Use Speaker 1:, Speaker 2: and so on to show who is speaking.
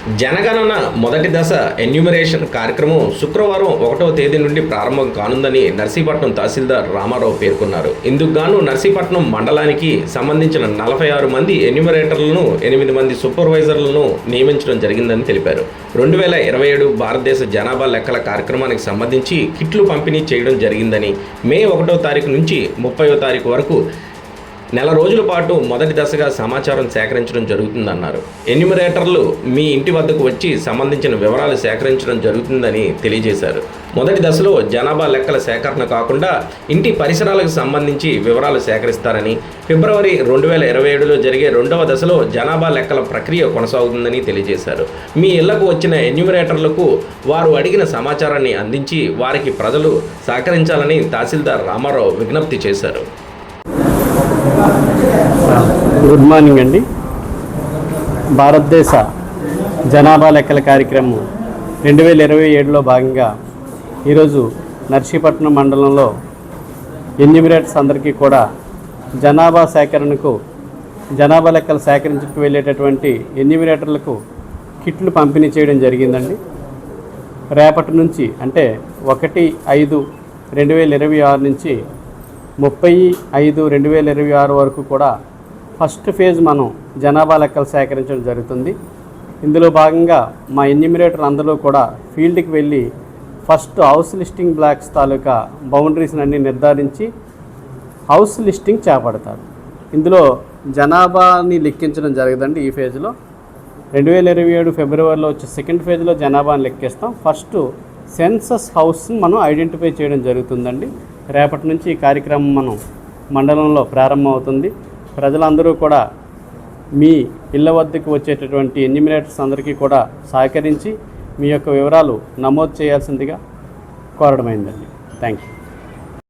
Speaker 1: జనగణన మొదటి దశ ఎన్యూమరేషన్ కార్యక్రమం శుక్రవారం 1వ తేదీ నుండి ప్రారంభం కానుందని నర్సీపట్నం తహసీల్దార్ రామారావు పేర్కొన్నారు. ఇందుకు గాను నర్సీపట్నం మండలానికి సంబంధించిన 46 మంది ఎన్యూమరేటర్లను, 8 మంది సూపర్వైజర్లను నియమించడం జరిగిందని తెలిపారు. 2027 భారతదేశ జనాభా లెక్కల కార్యక్రమానికి సంబంధించి కిట్లు పంపిణీ చేయడం జరిగిందని, మే 1వ తారీఖు నుంచి 30వ తారీఖు వరకు నెల రోజుల పాటు మొదటి దశగా సమాచారం సేకరించడం జరుగుతుందన్నారు. ఎన్యూమరేటర్లు మీ ఇంటి వద్దకు వచ్చి సంబంధించిన వివరాలు సేకరించడం జరుగుతుందని తెలియజేశారు. మొదటి దశలో జనాభా లెక్కల సేకరణ కాకుండా ఇంటి పరిసరాలకు సంబంధించి వివరాలు సేకరిస్తారని, ఫిబ్రవరి 2027లో జరిగే 2వ దశలో జనాభా లెక్కల ప్రక్రియ కొనసాగుతుందని తెలియజేశారు. మీ ఇళ్లకు వచ్చిన ఎన్యూమరేటర్లకు వారు అడిగిన సమాచారాన్ని అందించి వారికి ప్రజలు సహకరించాలని తహసీల్దార్ రామారావు విజ్ఞప్తి చేశారు.
Speaker 2: గుడ్ మార్నింగ్ అండి. భారతదేశ జనాభా లెక్కల కార్యక్రమం 2027లో భాగంగా ఈరోజు నర్సీపట్నం మండలంలో ఎన్యూమరేటర్స్ అందరికీ కూడా జనాభా సేకరణకు, జనాభా లెక్కలు సేకరించుకు వెళ్ళేటటువంటి ఎన్యూమరేటర్లకు కిట్లు పంపిణీ చేయడం జరిగిందండి. రేపటి నుంచి అంటే 1/5/2026 నుంచి 30/5/2026 వరకు కూడా ఫస్ట్ ఫేజ్ మనం జనాభా లెక్కలు సేకరించడం జరుగుతుంది. ఇందులో భాగంగా మా ఎన్యూమరేటర్ అందరూ కూడా ఫీల్డ్కి వెళ్ళి ఫస్ట్ హౌస్ లిస్టింగ్ బ్లాక్స్ తాలూకా బౌండరీస్ అన్నీ నిర్ధారించి హౌస్ లిస్టింగ్ చేపడతారు. ఇందులో జనాభాని లెక్కించడం జరగదండి. ఈ ఫేజ్లో 2027 ఫిబ్రవరిలో వచ్చే సెకండ్ ఫేజ్లో జనాభాని లెక్కిస్తాం. ఫస్ట్ సెన్సస్ హౌస్ని మనం ఐడెంటిఫై చేయడం జరుగుతుందండి. రేపటి నుంచి ఈ కార్యక్రమం మనం మండలంలో ప్రారంభమవుతుంది. ప్రజలందరూ కూడా మీ ఇళ్ళ వద్దకు వచ్చేటటువంటి ఎన్యూమరేటర్స్ అందరికీ కూడా సహకరించి మీ యొక్క వివరాలు నమోదు చేయాల్సిందిగా కోరడమైందండి. Thank you.